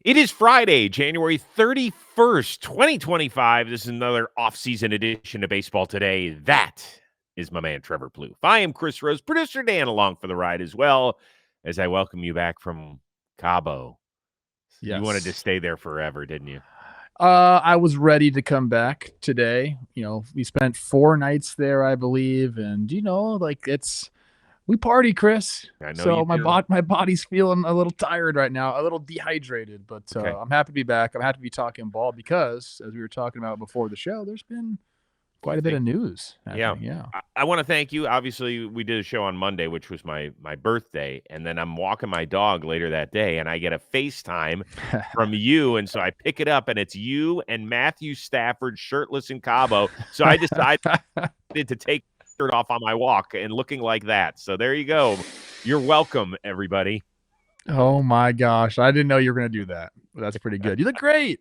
It is Friday, January 31st, 2025. This is another off-season edition of Baseball Today. That is my man, Trevor Plouffe. I am Chris Rose, producer Dan, along for the ride as well, as I welcome you back from Cabo. Yes. You wanted to stay there forever, didn't you? I was ready to come back today. We spent 4 nights there, I believe, and we party, Chris. I know So you do. my body's feeling a little tired right now, a little dehydrated, but Okay. I'm happy to be back. I'm happy to be talking ball because, as we were talking about before the show, there's been quite a bit of news happening. Yeah. I want to thank you. Obviously, we did a show on Monday, which was my birthday, and then I'm walking my dog later that day, and I get a FaceTime from you, and so I pick it up, and it's you and Matthew Stafford shirtless in Cabo. So I decided to take the shirt off on my walk and looking like that. So there you go. You're welcome, everybody. Oh my gosh, I didn't know you were going to do that. That's pretty good. You look great.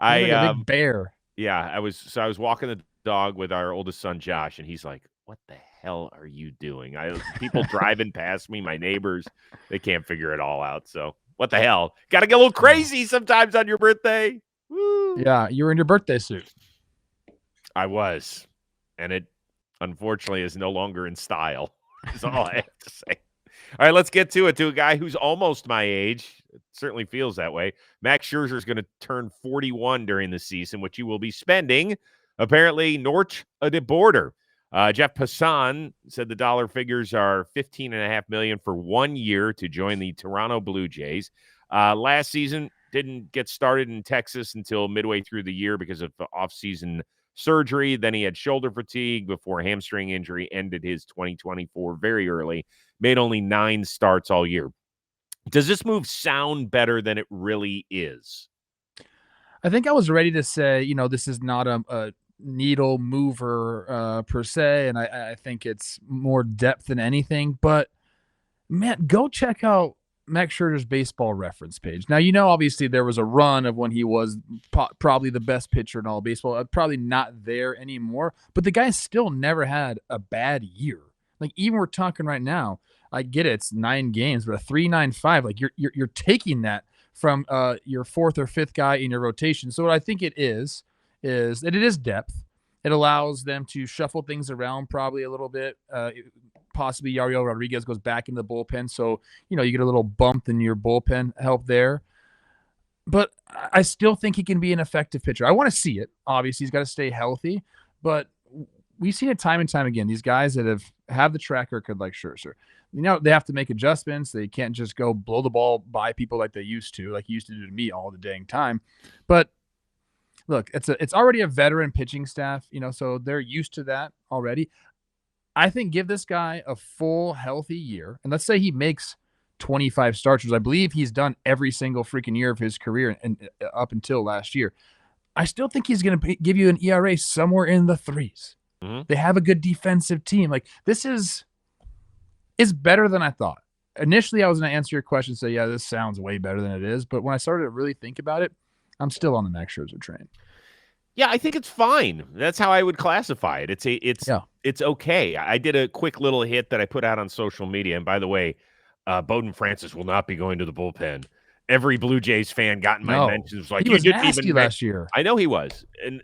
You look like a big bear. Yeah, I was walking the dog with our oldest son Josh, and he's like, "What the hell are you doing?" People driving past me, my neighbors, they can't figure it all out. So what the hell? Got to get a little crazy sometimes on your birthday. Woo. Yeah, you were in your birthday suit. I was, and it unfortunately is no longer in style. That's all I have to say. All right, let's get to it. To a guy who's almost my age. It certainly feels that way. Max Scherzer is going to turn 41 during the season, which he will be spending apparently north of the border. Jeff Passan said the dollar figures are $15.5 million for 1 year to join the Toronto Blue Jays. Last season didn't get started in Texas until midway through the year because of the offseason surgery. Then he had shoulder fatigue before hamstring injury ended his 2024 very early. Made only 9 starts all year. Does this move sound better than it really is? I think I was ready to say, this is not a needle mover per se, and I think it's more depth than anything. But, man, go check out Max Scherzer's baseball reference page. Now, obviously there was a run of when he was probably the best pitcher in all of baseball. Probably not there anymore, but the guy still never had a bad year. Like, even we're talking right now, I get it, it's 9 games, but a 3.95, like you're taking that from your 4th or 5th guy in your rotation. So what I think it is that it is depth. It allows them to shuffle things around probably a little bit. Possibly Yariel Rodriguez goes back into the bullpen, so you get a little bump in your bullpen help there. But I still think he can be an effective pitcher. I want to see it. Obviously, he's got to stay healthy, but we've seen it time and time again. These guys that have the track record like Scherzer, they have to make adjustments. They can't just go blow the ball by people like they used to, like he used to do to me all the dang time. But look, it's already a veteran pitching staff, so they're used to that already. I think give this guy a full healthy year, and let's say he makes 25 starts, which I believe he's done every single freaking year of his career and up until last year. I still think he's going to give you an ERA somewhere in the 3s. Mm-hmm. They have a good defensive team. Like, this is better than I thought. Initially, I was going to answer your question and say, yeah, this sounds way better than it is. But when I started to really think about it, I'm still on the Max Scherzer train. Yeah, I think it's fine. That's how I would classify it. It's okay. I did a quick little hit that I put out on social media. And by the way, Bowden Francis will not be going to the bullpen. Every Blue Jays fan got in my mentions like, he was nasty last year. I know he was. And,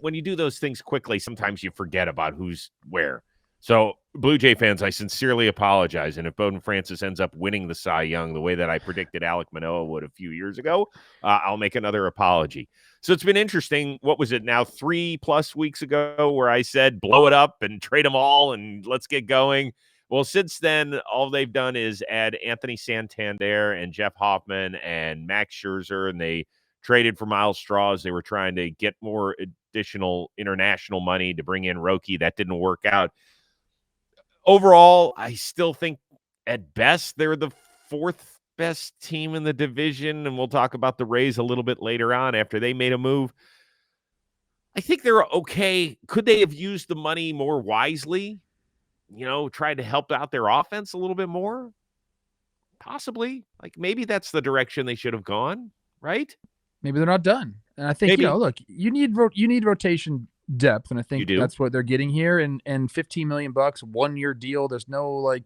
when you do those things quickly, sometimes you forget about who's where. So, Blue Jay fans, I sincerely apologize. And if Bowden Francis ends up winning the Cy Young the way that I predicted Alek Manoah would a few years ago, I'll make another apology. So it's been interesting. What was it now, 3+ weeks ago, where I said blow it up and trade them all and let's get going? Well, since then, all they've done is add Anthony Santander and Jeff Hoffman and Max Scherzer, and they traded for Miles Straws. They were trying to get more additional international money to bring in Roki. That didn't work out. Overall, I still think at best they're the 4th best team in the division, and we'll talk about the Rays a little bit later on after they made a move. I think they're okay. Could they have used the money more wisely? Tried to help out their offense a little bit more? Possibly. Like, maybe that's the direction they should have gone, right? Maybe they're not done. And I think, look, you need rotation depth, and I think that's what they're getting here. And $15 million, 1-year deal. There's no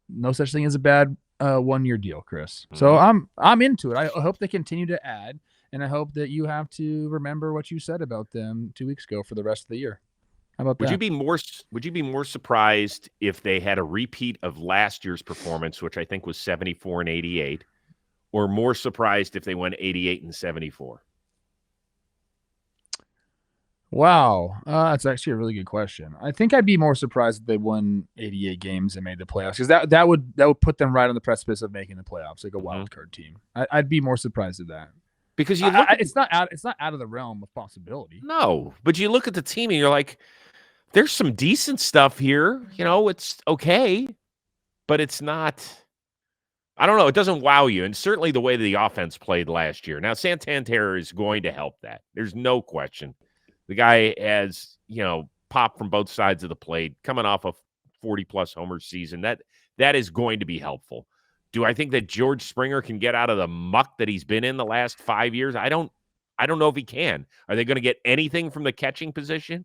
no such thing as a bad 1-year deal, Chris. So I'm into it. I hope they continue to add, and I hope that you have to remember what you said about them 2 weeks ago for the rest of the year. How about Would you that? be more surprised if they had a repeat of last year's performance, which I think was 74 and 88, or more surprised if they went 88 and 74? Wow, that's actually a really good question. I think I'd be more surprised if they won 88 games and made the playoffs because that would put them right on the precipice of making the playoffs, like a wild card team. I'd be more surprised at that. Because you look at It's not out of the realm of possibility. no, but you look at the team and you're like, there's some decent stuff here. It's okay, but it's not. I don't know. It doesn't wow you, and certainly the way the offense played last year. Now Santander is going to help that. There's no question. The guy has, pop from both sides of the plate, coming off a 40-plus homer season. That is going to be helpful. Do I think that George Springer can get out of the muck that he's been in the last 5 years? I don't know if he can. Are they going to get anything from the catching position?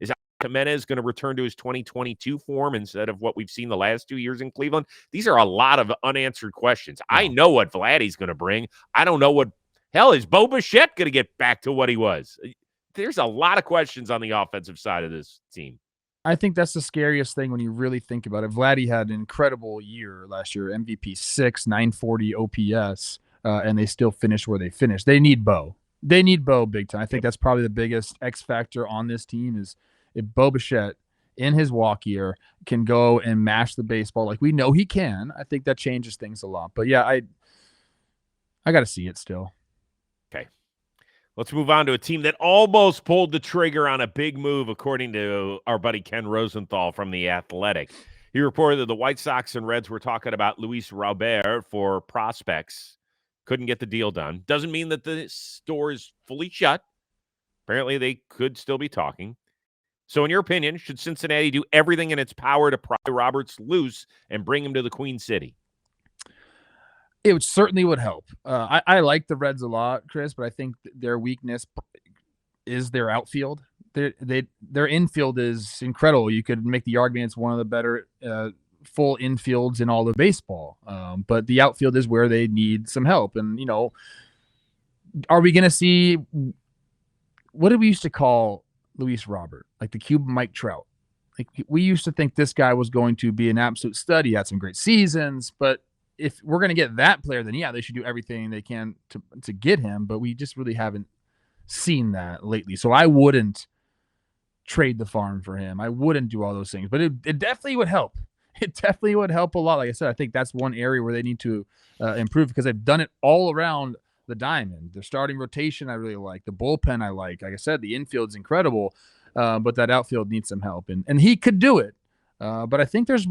Is Jimenez going to return to his 2022 form instead of what we've seen the last 2 years in Cleveland? These are a lot of unanswered questions. Yeah. I know what Vladdy's going to bring. I don't know what hell is Bo Bichette going to get back to what he was. There's a lot of questions on the offensive side of this team. I think that's the scariest thing when you really think about it. Vladdy had an incredible year last year, MVP 6, 940 OPS, and they still finished where they finished. They need Bo. They need Bo big time. I think that's probably the biggest X factor on this team is if Bo Bichette in his walk year can go and mash the baseball like we know he can. I think that changes things a lot. But yeah, I got to see it still. Okay. Let's move on to a team that almost pulled the trigger on a big move, according to our buddy Ken Rosenthal from The Athletic. He reported that the White Sox and Reds were talking about Luis Robert for prospects. Couldn't get the deal done. Doesn't mean that the store is fully shut. Apparently, they could still be talking. So in your opinion, should Cincinnati do everything in its power to pry Roberts loose and bring him to the Queen City? It certainly would help. I like the Reds a lot, Chris, but I think their weakness is their outfield. Their infield is incredible. You could make the argument it's one of the better full infields in all of baseball. But the outfield is where they need some help. And, are we going to see what did we used to call Luis Robert? Like the Cuban Mike Trout. Like we used to think this guy was going to be an absolute stud. He had some great seasons, but if we're going to get that player, then yeah, they should do everything they can to get him. But we just really haven't seen that lately. So I wouldn't trade the farm for him. I wouldn't do all those things, but it definitely would help. It definitely would help a lot. Like I said, I think that's one area where they need to improve because they've done it all around the diamond. Their starting rotation, I really like. The bullpen, I like. Like I said, the infield's incredible, but that outfield needs some help, and he could do it. But I think there's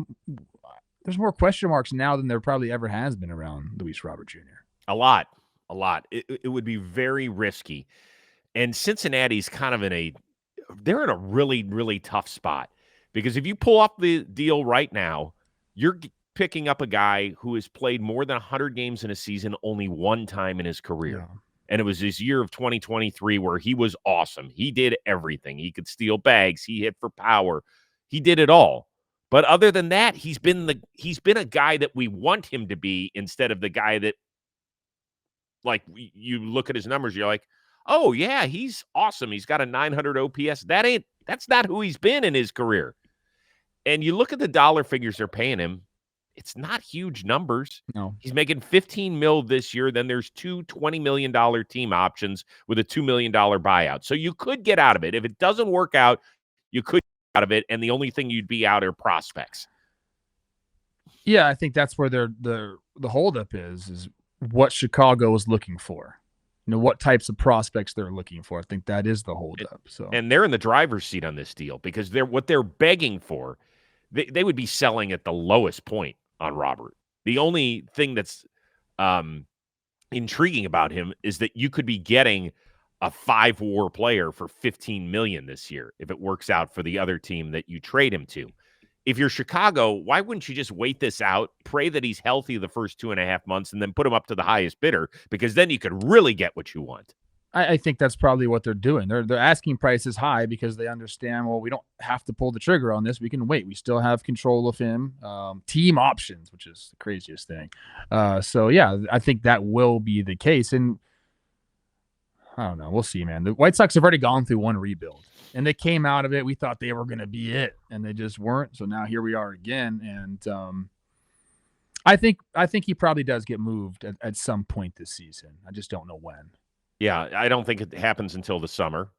more question marks now than there probably ever has been around Luis Robert Jr. A lot. It would be very risky. And Cincinnati's kind of they're in a really, really tough spot because if you pull off the deal right now, you're picking up a guy who has played more than 100 games in a season only one time in his career. Yeah. And it was his year of 2023 where he was awesome. He did everything. He could steal bags. He hit for power. He did it all. But other than that, he's been a guy that we want him to be instead of the guy that, like, you look at his numbers, you're like, oh yeah, he's awesome. He's got a 900 OPS. That's not who he's been in his career. And you look at the dollar figures they're paying him, it's not huge numbers. No. He's making $15 million this year. Then there's two $20 million team options with a $2 million buyout. So you could get out of it. If it doesn't work out, you could get out of it. And the only thing you'd be out are prospects. Yeah, I think that's where the holdup is what Chicago is looking for. What types of prospects they're looking for. I think that is the holdup. So, and they're in the driver's seat on this deal because what they're begging for, they would be selling at the lowest point on Robert. The only thing that's intriguing about him is that you could be getting a 5-WAR player for $15 million this year if it works out for the other team that you trade him to. If you're Chicago, why wouldn't you just wait this out, pray that he's healthy the first 2.5 months, and then put him up to the highest bidder? Because then you could really get what you want. I think that's probably what they're doing. They're asking prices high because they understand, well, we don't have to pull the trigger on this. We can wait. We still have control of him. Team options, which is the craziest thing. So yeah, I think that will be the case. And I don't know. We'll see, man. The White Sox have already gone through one rebuild, and they came out of it. We thought they were going to be it, and they just weren't. So now here we are again. And I think he probably does get moved at some point this season. I just don't know when. Yeah, I don't think it happens until the summer.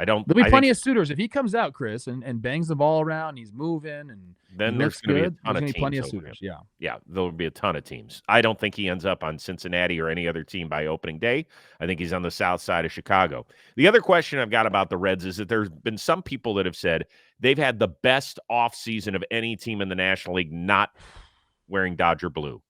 There'll be plenty of suitors if he comes out, Chris, and bangs the ball around. He's moving, and then there's going to be a ton There's of teams. plenty of suitors. Yeah, there'll be a ton of teams. I don't think he ends up on Cincinnati or any other team by opening day. I think he's on the south side of Chicago. The other question I've got about the Reds is that there's been some people that have said they've had the best offseason of any team in the National League not wearing Dodger blue.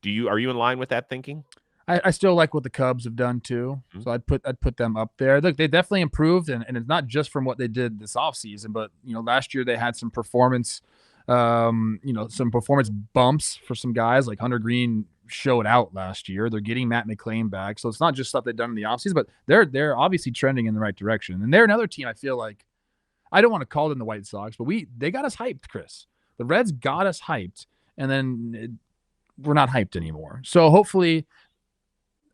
Are you in line with that thinking? I still like what the Cubs have done too. Mm-hmm. So I'd put them up there. Look, they definitely improved, and it's not just from what they did this offseason, but last year they had some performance some performance bumps for some guys. Like Hunter Green showed out last year. They're getting Matt McClain back. So it's not just stuff they've done in the offseason, but they're obviously trending in the right direction. And they're another team I feel like, I don't want to call them the White Sox, but they got us hyped, Chris. The Reds got us hyped, and then we're not hyped anymore. So hopefully,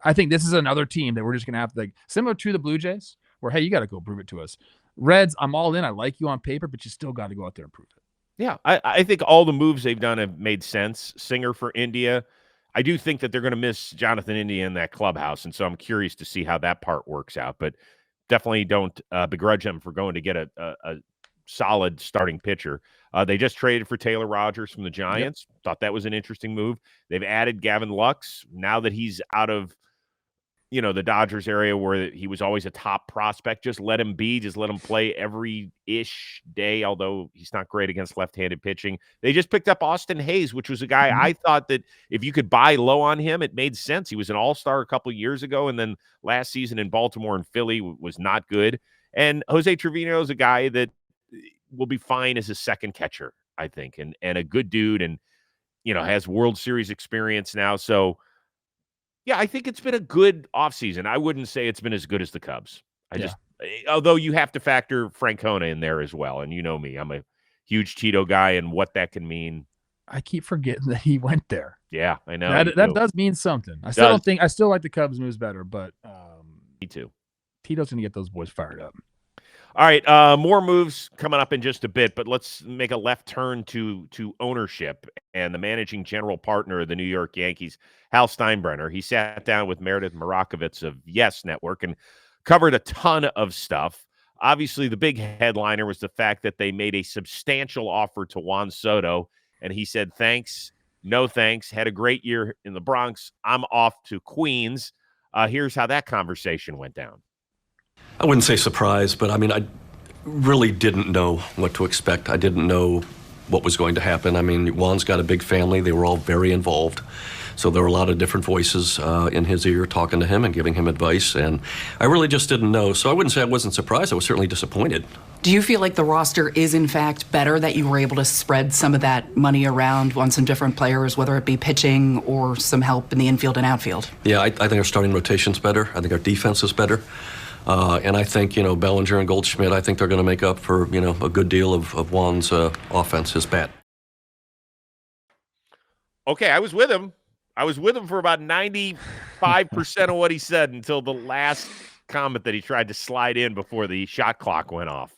I think this is another team that we're just going to have to, like, similar to the Blue Jays, where, hey, you got to go prove it to us. Reds, I'm all in. I like you on paper, but you still got to go out there and prove it. Yeah, I think all the moves they've done have made sense. Singer for India. I do think that they're going to miss Jonathan India in that clubhouse, and so I'm curious to see how that part works out. But definitely don't begrudge them for going to get a solid starting pitcher. They just traded for Taylor Rogers from the Giants. Yep. Thought that was an interesting move. They've added Gavin Lux. Now that he's out of the Dodgers area where he was always a top prospect, just let him be. Just let him play every-ish day, although he's not great against left-handed pitching. They just picked up Austin Hayes, which was a guy I thought that if you could buy low on him, it made sense. He was an all-star a couple of years ago, and then last season in Baltimore and Philly was not good. And Jose Trevino is a guy that will be fine as a second catcher, I think, and a good dude, and has World Series experience now. So, yeah, I think it's been a good offseason. I wouldn't say it's been as good as the Cubs. Although you have to factor Francona in there as well. And you know me, I'm a huge Tito guy, and what that can mean. I keep forgetting that he went there. Yeah, I know. That does mean something. I still like the Cubs moves better, but me too. Tito's going to get those boys fired up. All right, more moves coming up in just a bit, but let's make a left turn to ownership and the managing general partner of the New York Yankees, Hal Steinbrenner. He sat down with Meredith Marakovitz of Yes Network and covered a ton of stuff. Obviously, the big headliner was the fact that they made a substantial offer to Juan Soto, and he said, thanks, no thanks, had a great year in the Bronx. I'm off to Queens. Here's how that conversation went down. I wouldn't say surprised, but I mean, I really didn't know what to expect. I didn't know what was going to happen. I mean, Juan's got a big family. They were all very involved. So there were a lot of different voices in his ear talking to him and giving him advice. And I really just didn't know. So I wouldn't say I wasn't surprised. I was certainly disappointed. Do you feel like the roster is, in fact, better, that you were able to spread some of that money around on some different players, whether it be pitching or some help in the infield and outfield? Yeah, I think our starting rotation's better. I think our defense is better. And I think, Bellinger and Goldschmidt, I think they're going to make up for, a good deal of Juan's offense, his bat. Okay, I was with him. For about 95% of what he said until the last comment that he tried to slide in before the shot clock went off.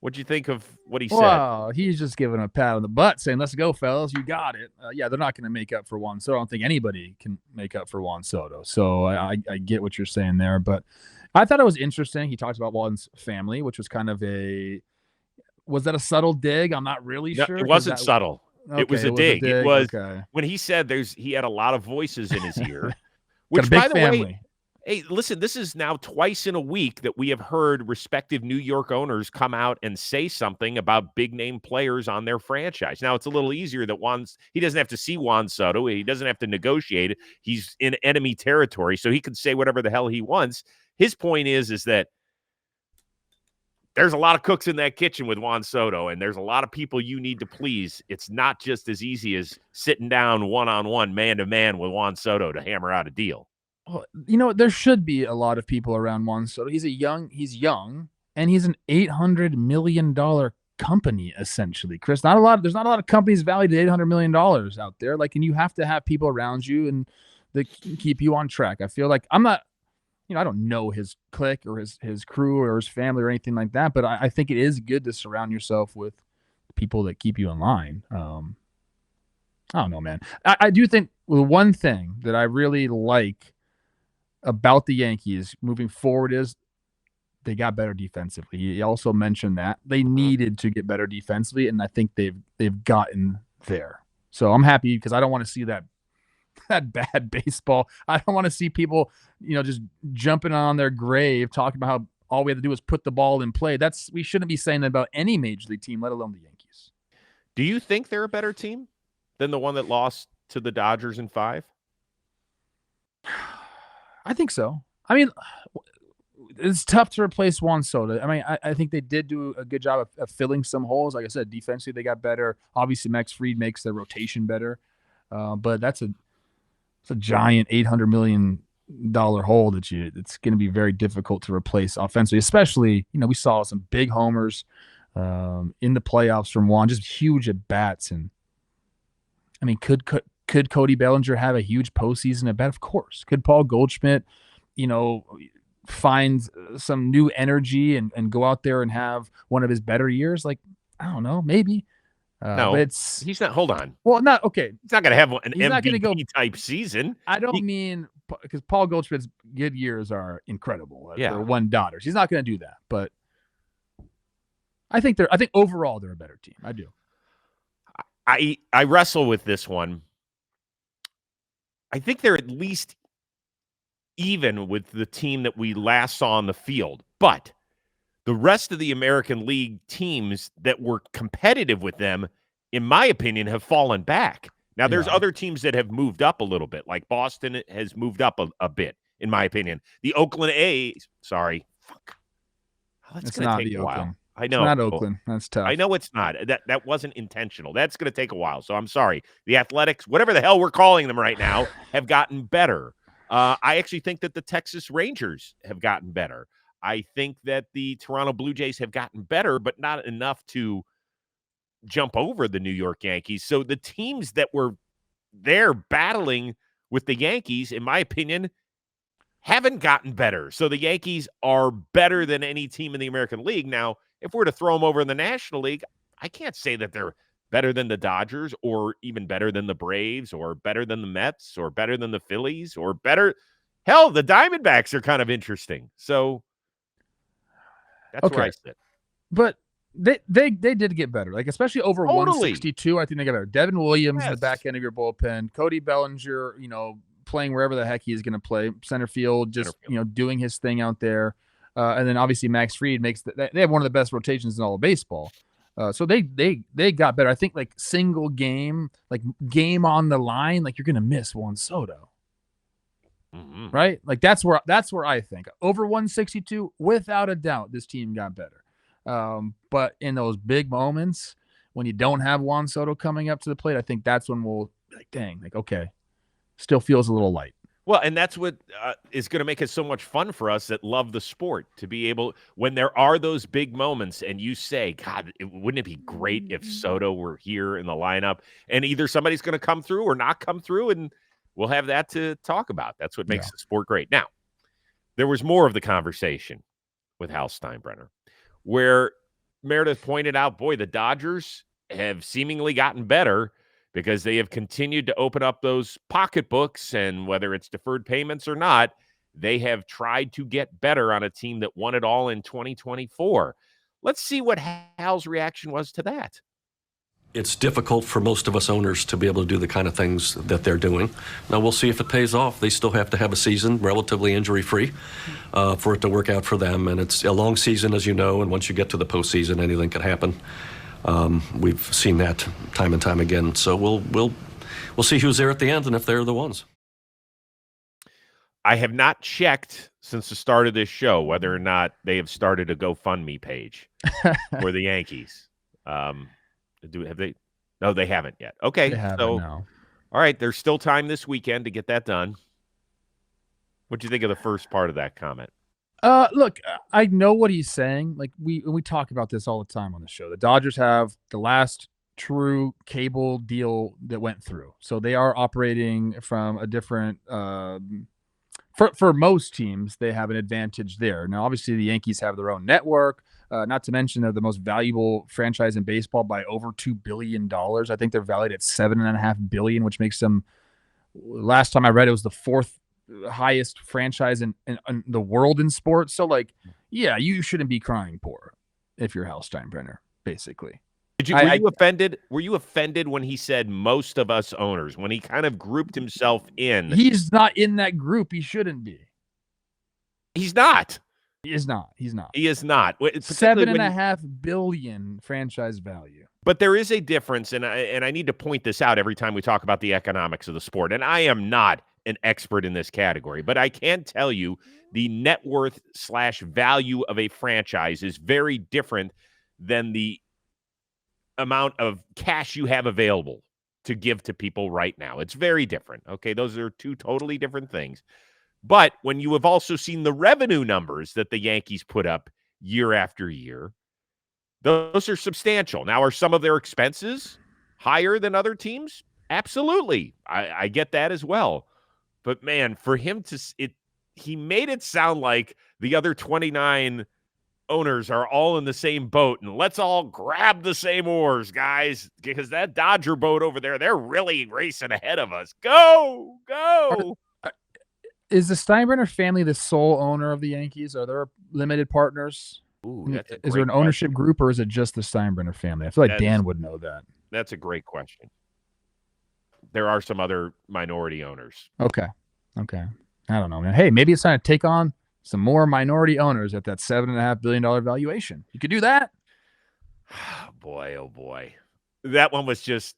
What'd you think of what he said? Well, he's just giving a pat on the butt saying, let's go, fellas. You got it. Yeah, they're not going to make up for Juan Soto. I don't think anybody can make up for Juan Soto. So I get what you're saying there. But I thought it was interesting. He talked about Juan's family, which was kind of was that a subtle dig? I'm not really sure. It wasn't subtle. Okay, it was a dig. It was okay. When he said he had a lot of voices in his ear, which, by the way, hey, listen, this is now twice in a week that we have heard respective New York owners come out and say something about big name players on their franchise. Now, it's a little easier that he doesn't have to see Juan Soto. He doesn't have to negotiate it. He's in enemy territory, so he can say whatever the hell he wants. His point is that there's a lot of cooks in that kitchen with Juan Soto, and there's a lot of people you need to please. It's not just as easy as sitting down one-on-one, man-to-man with Juan Soto to hammer out a deal. Well, there should be a lot of people around Juan Soto. He's young, and he's an $800 million company, essentially. Chris, there's not a lot of companies valued at $800 million out there. Like, and you have to have people around you and that keep you on track. I feel like I'm not, I don't know his clique or his crew or his family or anything like that, but I think it is good to surround yourself with people that keep you in line. I don't know, man. I do think the one thing that I really like about the Yankees moving forward is they got better defensively. He also mentioned that they needed to get better defensively, and I think they've gotten there. So I'm happy because I don't want to see that bad baseball. I don't want to see people, just jumping on their grave talking about how all we have to do is put the ball in play. We shouldn't be saying that about any major league team, let alone the Yankees. Do you think they're a better team than the one that lost to the Dodgers in 5? I think so. I mean, it's tough to replace Juan Soto. I mean, I think they did do a good job of filling some holes. Like I said, defensively they got better. Obviously, Max Fried makes their rotation better, but it's a giant $800 million hole it's going to be very difficult to replace offensively. Especially, we saw some big homers in the playoffs from Juan, just huge at bats. And I mean, could Cody Bellinger have a huge postseason at bat? Of course. Could Paul Goldschmidt, find some new energy and go out there and have one of his better years? Like, I don't know, maybe. No, but he's not. Hold on. Well, not okay. He's not going to have an He's not gonna MVP type season. I don't mean because Paul Goldschmidt's good years are incredible. Yeah, for one Dodgers. He's not going to do that. But I think overall they're a better team. I do. I wrestle with this one. I think they're at least even with the team that we last saw on the field. But the rest of the American League teams that were competitive with them, in my opinion, have fallen back. Now, there's other teams that have moved up a little bit, like Boston has moved up a bit, in my opinion. The Oakland A's, sorry. Fuck. That's going to take a while. Oakland. I know. It's not Oakland. That's tough. I know it's not. That wasn't intentional. That's going to take a while. So I'm sorry. The Athletics, whatever the hell we're calling them right now, have gotten better. I actually think that the Texas Rangers have gotten better. I think that the Toronto Blue Jays have gotten better, but not enough to jump over the New York Yankees. So the teams that were there battling with the Yankees, in my opinion, haven't gotten better. So the Yankees are better than any team in the American League. Now, if we're to throw them over in the National League, I can't say that they're better than the Dodgers or even better than the Braves or better than the Mets or better than the Phillies or better. Hell, the Diamondbacks are kind of interesting. So that's where I sit. But they did get better, like especially over 162. I think they got better. Devin Williams in the back end of your bullpen, Cody Bellinger, playing wherever the heck he is going to play, center field, doing his thing out there. And then obviously Max Fried they have one of the best rotations in all of baseball. So they got better. I think like single game, like game on the line, like you're going to miss Juan Soto. Mm-hmm. Right? Like that's where I think over 162, without a doubt, this team got better. But in those big moments when you don't have Juan Soto coming up to the plate, I think that's when we'll like, dang, like, okay, still feels a little light. Well, and that's what is going to make it so much fun for us that love the sport, to be able, when there are those big moments and you say, God, wouldn't it be great if Soto were here in the lineup, and either somebody's going to come through or not come through, and we'll have that to talk about. That's what makes the sport great. Now, there was more of the conversation with Hal Steinbrenner, where Meredith pointed out, boy, the Dodgers have seemingly gotten better because they have continued to open up those pocketbooks, and whether it's deferred payments or not, they have tried to get better on a team that won it all in 2024. Let's see what Hal's reaction was to that. It's difficult for most of us owners to be able to do the kind of things that they're doing. Now, we'll see if it pays off. They still have to have a season relatively injury-free for it to work out for them. And it's a long season, as you know, and once you get to the postseason, anything could happen. We've seen that time and time again. So we'll see who's there at the end and if they're the ones. I have not checked since the start of this show whether or not they have started a GoFundMe page for the Yankees. Have they? No, they haven't yet. Okay, they haven't, so no. All right, there's still time this weekend to get that done. What'd you think of the first part of that comment? Look, I know what he's saying. Like we talk about this all the time on the show. The Dodgers have the last true cable deal that went through, so they are operating from a different. For most teams, they have an advantage there. Now, obviously, the Yankees have their own network. Not to mention they're the most valuable franchise in baseball by over $2 billion. I think they're valued at $7.5 billion, which makes them. Last time I read, it was the fourth highest franchise in the world in sports. So, like, yeah, you shouldn't be crying poor if you're Hal Steinbrenner, basically. Were you offended? Were you offended when he said most of us owners, when he kind of grouped himself in? He's not in that group. He shouldn't be. He's not. He is not. He's not. He is not. $7.5 billion franchise value. But there is a difference, and I need to point this out every time we talk about the economics of the sport. And I am not an expert in this category, but I can tell you the net worth / value of a franchise is very different than the amount of cash you have available to give to people right now. It's very different. Okay, those are two totally different things. But when you have also seen the revenue numbers that the Yankees put up year after year, those are substantial. Now, are some of their expenses higher than other teams? Absolutely. I get that as well. But man, for him he made it sound like the other 29 owners are all in the same boat, and let's all grab the same oars, guys, because that Dodger boat over there, they're really racing ahead of us. Go. Is the Steinbrenner family the sole owner of the Yankees? Are there limited partners? Ooh, is there an ownership group, or is it just the Steinbrenner family? I feel like Dan would know that. That's a great question. There are some other minority owners. Okay. I don't know, man. Hey, maybe it's time to take on some more minority owners at that $7.5 billion valuation. You could do that. Oh boy. That one was just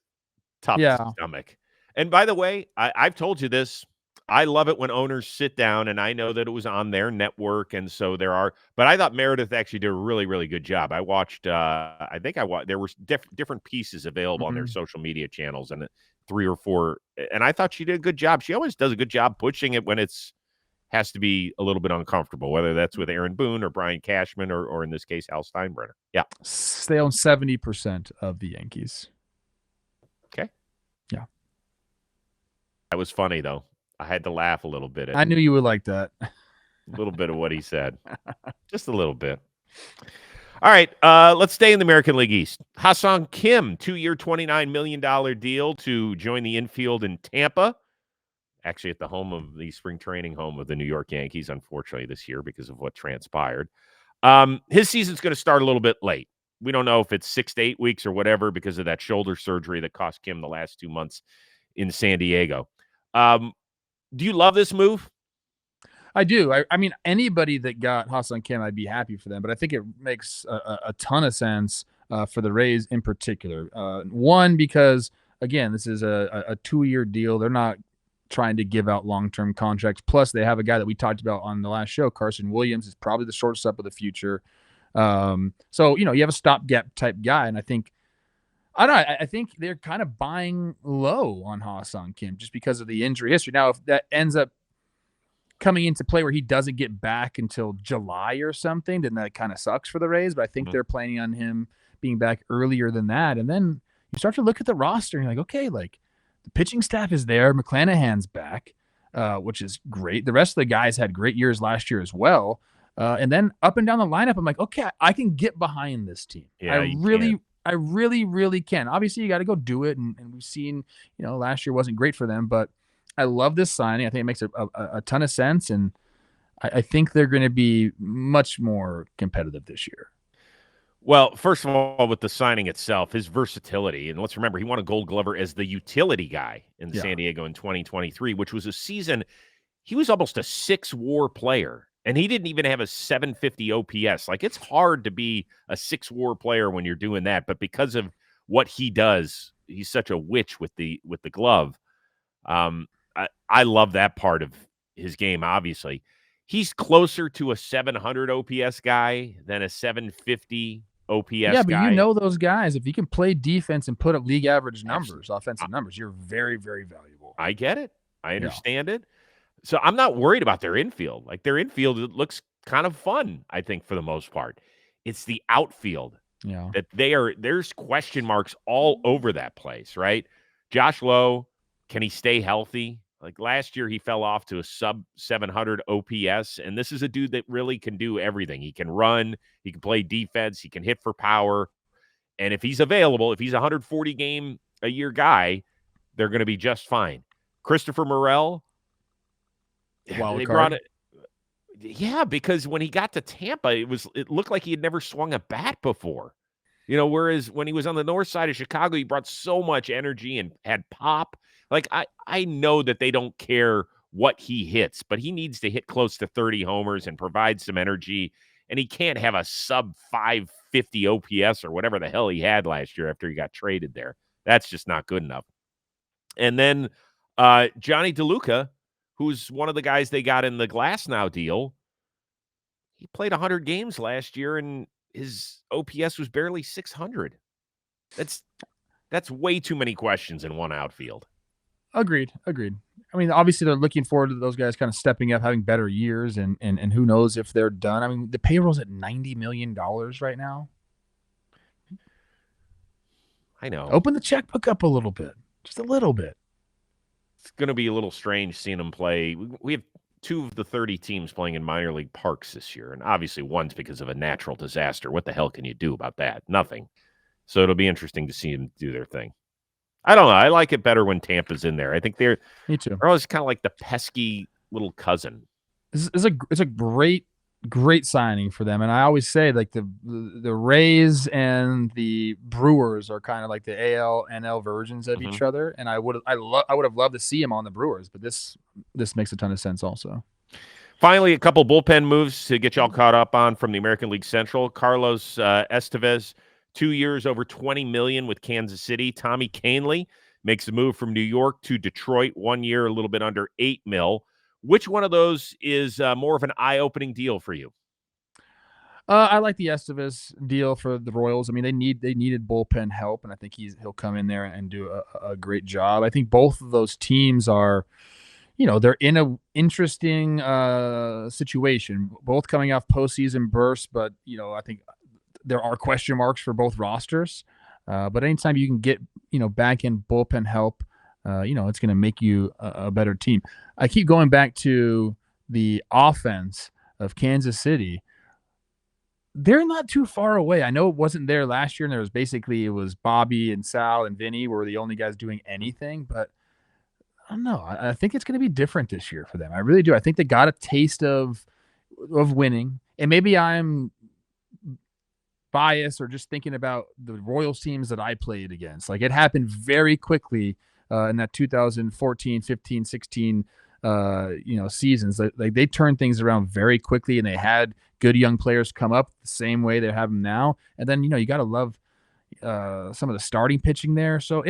tough to stomach. And by the way, I've told you this. I love it when owners sit down, and I know that it was on their network, and so but I thought Meredith actually did a really, really good job. I watched, there were different pieces available on their social media channels, and 3 or 4, and I thought she did a good job. She always does a good job pushing it when has to be a little bit uncomfortable, whether that's with Aaron Boone or Brian Cashman or in this case, Hal Steinbrenner. Yeah. They own 70% of the Yankees. Okay. Yeah. That was funny, though. I had to laugh a little bit. I knew you would like that. A little bit of what he said. Just a little bit. All right, let's stay in the American League East. Ha-Seong Kim, 2-year, $29 million deal to join the infield in Tampa. Actually at the home of the spring training home of the New York Yankees, unfortunately, this year because of what transpired. His season's going to start a little bit late. We don't know if it's 6 to 8 weeks or whatever because of that shoulder surgery that cost Kim the last 2 months in San Diego. Do you love this move? I do. I mean, anybody that got Ha-Seong Kim, I'd be happy for them. But I think it makes a ton of sense for the Rays in particular. One, because, again, this is a 2-year deal. They're not trying to give out long-term contracts. Plus, they have a guy that we talked about on the last show, Carson Williams, is probably the shortstop of the future. So, you have a stopgap type guy. And I think they're kind of buying low on Ha-Seong Kim just because of the injury history. Now, if that ends up coming into play where he doesn't get back until July or something, then that kind of sucks for the Rays. But I think they're planning on him being back earlier than that. And then you start to look at the roster and you're like, okay, like the pitching staff is there. McClanahan's back, which is great. The rest of the guys had great years last year as well. And then up and down the lineup, I'm like, okay, I can get behind this team. Yeah, I really, really can. Obviously, you got to go do it. And we've seen, last year wasn't great for them, but I love this signing. I think it makes a ton of sense. And I think they're going to be much more competitive this year. Well, first of all, with the signing itself, his versatility, and let's remember, he won a Gold Glover as the utility guy in San Diego in 2023, which was a season, he was almost a 6-WAR player. And he didn't even have a 750 OPS. Like, it's hard to be a 6-WAR player when you're doing that. But because of what he does, he's such a witch with the glove. I love that part of his game, obviously. He's closer to a 700 OPS guy than a 750 OPS guy. Yeah, but those guys, if you can play defense and put up league average numbers, offensive numbers, you're very, very valuable. I get it. I understand it. So I'm not worried about their infield. Like their infield, it looks kind of fun, I think, for the most part. It's the outfield Yeah. that there's question marks all over that place, right? Josh Lowe, can he stay healthy? Like last year, he fell off to a sub 700 OPS, and this is a dude that really can do everything. He can run, he can play defense, he can hit for power. And if he's available, if he's a 140 game a year guy, they're going to be just fine. Christopher Morel, Wild they card. brought it. Yeah, because when he got to Tampa, it looked like he had never swung a bat before. Whereas when he was on the north side of Chicago, he brought so much energy and had pop. Like I know that they don't care what he hits, but he needs to hit close to 30 homers and provide some energy. And he can't have a sub 550 OPS or whatever the hell he had last year after he got traded there. That's just not good enough. And then Johnny DeLuca, who's one of the guys they got in the Glasnow deal, he played 100 games last year, and his OPS was barely 600. That's way too many questions in one outfield. Agreed. I mean, obviously they're looking forward to those guys kind of stepping up, having better years, and who knows if they're done. I mean, the payroll's at $90 million right now. I know. Open the checkbook up a little bit, just a little bit. It's going to be a little strange seeing them play. We have 2 of the 30 teams playing in minor league parks this year, and obviously one's because of a natural disaster. What the hell can you do about that? Nothing. So it'll be interesting to see them do their thing. I don't know. I like it better when Tampa's in there. I think they're always kind of like the pesky little cousin. It's a great signing for them, and I always say like the Rays and the Brewers are kind of like the AL NL versions of each other, and I would have loved to see him on the Brewers, but this makes a ton of sense also. Finally, a couple bullpen moves to get y'all caught up on from the American League Central. Carlos Estevez, 2 years, over $20 million with Kansas City. Tommy Kahnle makes a move from New York to Detroit, 1 year, a little bit under $8 million. Which one of those is more of an eye-opening deal for you? I like the Estevez deal for the Royals. I mean, they needed bullpen help, and I think he'll come in there and do a great job. I think both of those teams are, they're in an interesting situation, both coming off postseason bursts, but, I think there are question marks for both rosters. But anytime you can get, back in bullpen help, it's going to make you a better team. I keep going back to the offense of Kansas City. They're not too far away. I know it wasn't there last year, and it was Bobby and Sal and Vinny were the only guys doing anything, but I don't know. I think it's going to be different this year for them. I really do. I think they got a taste of winning, and maybe I'm biased or just thinking about the Royals teams that I played against. Like it happened very quickly in that 2014, 15, 16 seasons. Like they turned things around very quickly, and they had good young players come up the same way they have them now. And then you got to love some of the starting pitching there. So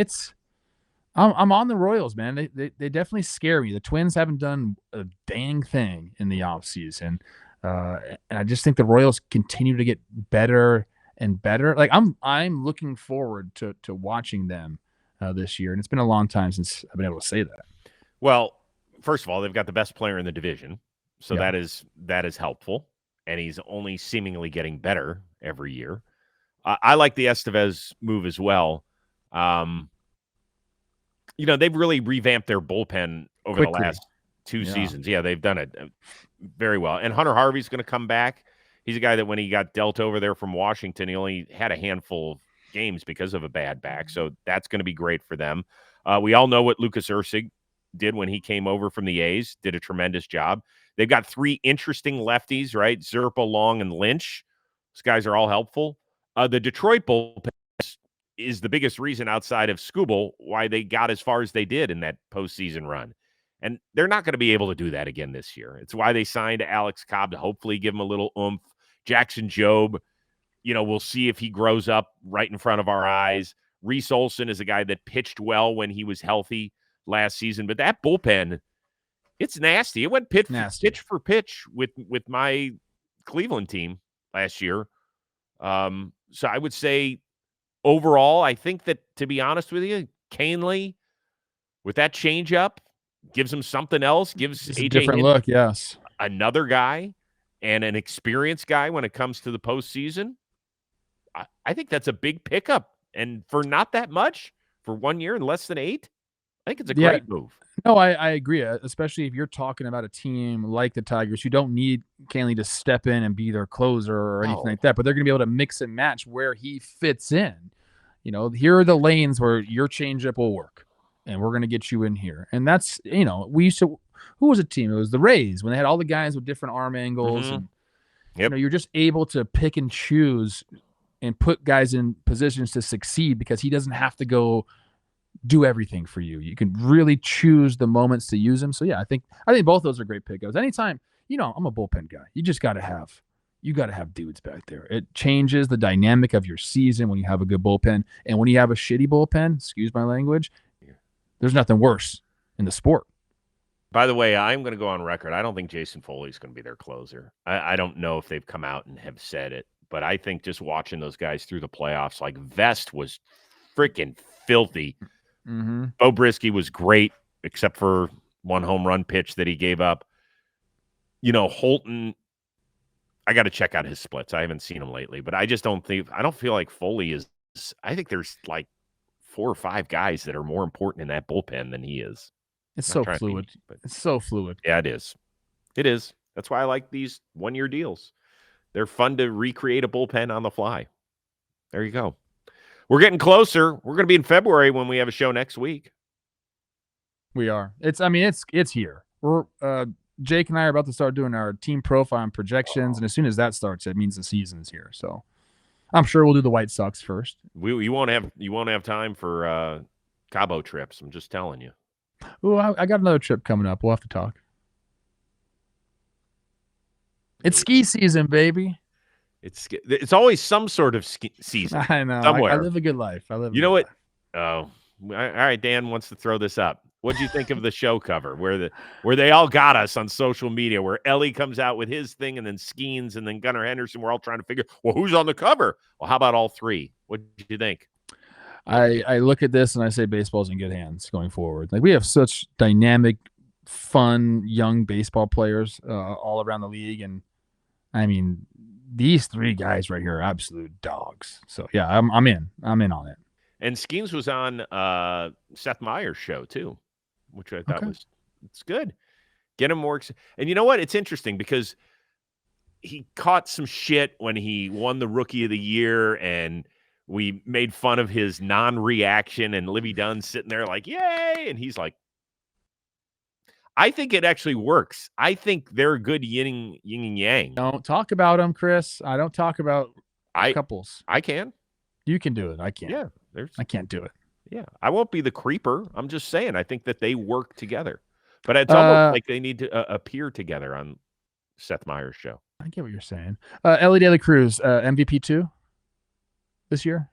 I'm on the Royals, man. They definitely scare me. The Twins haven't done a dang thing in the offseason. And I just think the Royals continue to get better and better. Like I'm looking forward to watching them this year, and it's been a long time since I've been able to say that. Well, first of all, they've got the best player in the division, so Yeah. that is helpful, and he's only seemingly getting better every year. I like the Estevez move as well. They've really revamped their bullpen over the last 2 seasons. Yeah, they've done it very well. And Hunter Harvey's going to come back. He's a guy that when he got dealt over there from Washington, he only had a handful of games because of a bad back. So that's going to be great for them. We all know what Lucas Erceg did when he came over from the A's, did a tremendous job. They've got 3 interesting lefties, right? Zerpa, Long, and Lynch. Those guys are all helpful. The Detroit bullpen is the biggest reason outside of Skubal why they got as far as they did in that postseason run. And they're not going to be able to do that again this year. It's why they signed Alex Cobb to hopefully give him a little oomph. Jackson Jobe, we'll see if he grows up right in front of our eyes. Reese Olson is a guy that pitched well when he was healthy last season. But that bullpen, it's nasty. It went pitch for pitch with my Cleveland team last year. So I would say overall, I think that, to be honest with you, Kahnle, with that changeup, gives him something else, gives It's a AJ different Hinch look. Yes. another guy and an experienced guy when it comes to the postseason. I think that's a big pickup. And for not that much, for 1 year and less than 8, I think it's a Yeah. great move. No, I agree, especially if you're talking about a team like the Tigers who don't need Kahnle to step in and be their closer or anything No. like that, but they're going to be able to mix and match where he fits in. You know, here are the lanes where your changeup will work, and we're going to get you in here. And that's, you know, we used to – who was a team? It was the Rays when they had all the guys with different arm angles. And, you know, you're just able to pick and choose and put guys in positions to succeed because he doesn't have to go – do everything for you. You can really choose the moments to use them. So yeah, I think both those are great pickups. Anytime, you know, I'm a bullpen guy. You just got to have dudes back there. It changes the dynamic of your season when you have a good bullpen. And when you have a shitty bullpen, excuse my language, there's nothing worse in the sport. By the way, I'm going to go on record. I don't think Jason Foley's going to be their closer. I don't know if they've come out and have said it, but I think just watching those guys through the playoffs, like Vest was freaking filthy. Mm-hmm. Bo Brisky was great, except for one home run pitch that he gave up. You know, Holton, I got to check out his splits. I haven't seen him lately, but I don't feel like Foley is. I think there's like 4 or 5 guys that are more important in that bullpen than he is. It's so fluid. It's so fluid. Yeah, it is. It is. That's why I like these 1-year deals. They're fun to recreate a bullpen on the fly. There you go. We're getting closer. We're going to be in February when we have a show next week. We are. It's here. We're Jake and I are about to start doing our team profile and projections, and as soon as that starts, it means the season is here. So I'm sure we'll do the White Sox first. You won't have time for Cabo trips. I'm just telling you. Oh, I got another trip coming up. We'll have to talk. It's ski season, baby. It's always some sort of season. I know. Somewhere. I live a good life. You know what? Oh, all right. Dan wants to throw this up. What do you think of the show cover where they all got us on social media, where Ellie comes out with his thing and then Skeens and then Gunnar Henderson? We're all trying to figure, well, who's on the cover? Well, how about all 3? What do you think? I look at this and I say baseball's in good hands going forward. Like, we have such dynamic, fun, young baseball players all around the league. And I mean, these 3 guys right here are absolute dogs. So yeah, I'm in on it. And Skeens was on Seth Meyers' show too, which I thought it's good. Get him more. And you know what? It's interesting because he caught some shit when he won the Rookie of the Year, and we made fun of his non-reaction, and Libby Dunn's sitting there like, yay! And he's like, I think it actually works. I think they're a good yin and yang. Don't talk about them, Chris. I don't talk about couples. I can. You can do it. I can't. Yeah. I can't do it. Yeah. I won't be the creeper. I'm just saying, I think that they work together. But it's almost like they need to appear together on Seth Meyers' show. I get what you're saying. Ellie De La Cruz, MVP 2 this year?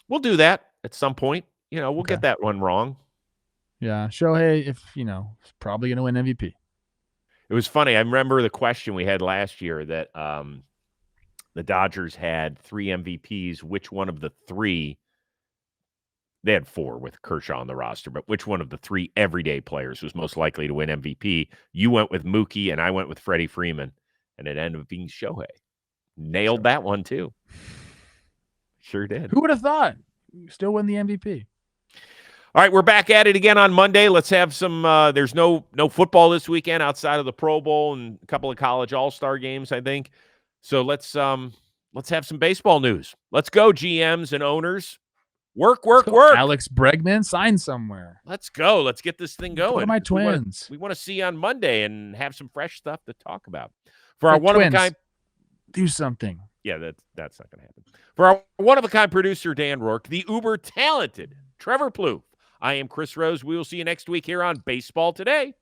We'll do that at some point. You know, we'll get that one wrong. Yeah. Shohei, is probably going to win MVP. It was funny. I remember the question we had last year that the Dodgers had 3 MVPs. Which one of the 3? They had 4 with Kershaw on the roster, but which one of the 3 everyday players was most likely to win MVP? You went with Mookie, and I went with Freddie Freeman, and it ended up being Shohei. Nailed that one too. Sure did. Who would have thought? Still win the MVP. All right, we're back at it again on Monday. Let's have some there's no football this weekend outside of the Pro Bowl and a couple of college all-star games, I think. So let's have some baseball news. Let's go, GMs and owners. Work. Alex Bregman signed somewhere. Let's go. Let's get this thing going. What are my Twins? We want to see you on Monday and have some fresh stuff to talk about. For our one-of-a-kind, do something. Yeah, that's not going to happen. For our one-of-a-kind producer, Dan Rourke, the uber-talented Trevor Plouffe, I am Chris Rose. We will see you next week here on Baseball Today.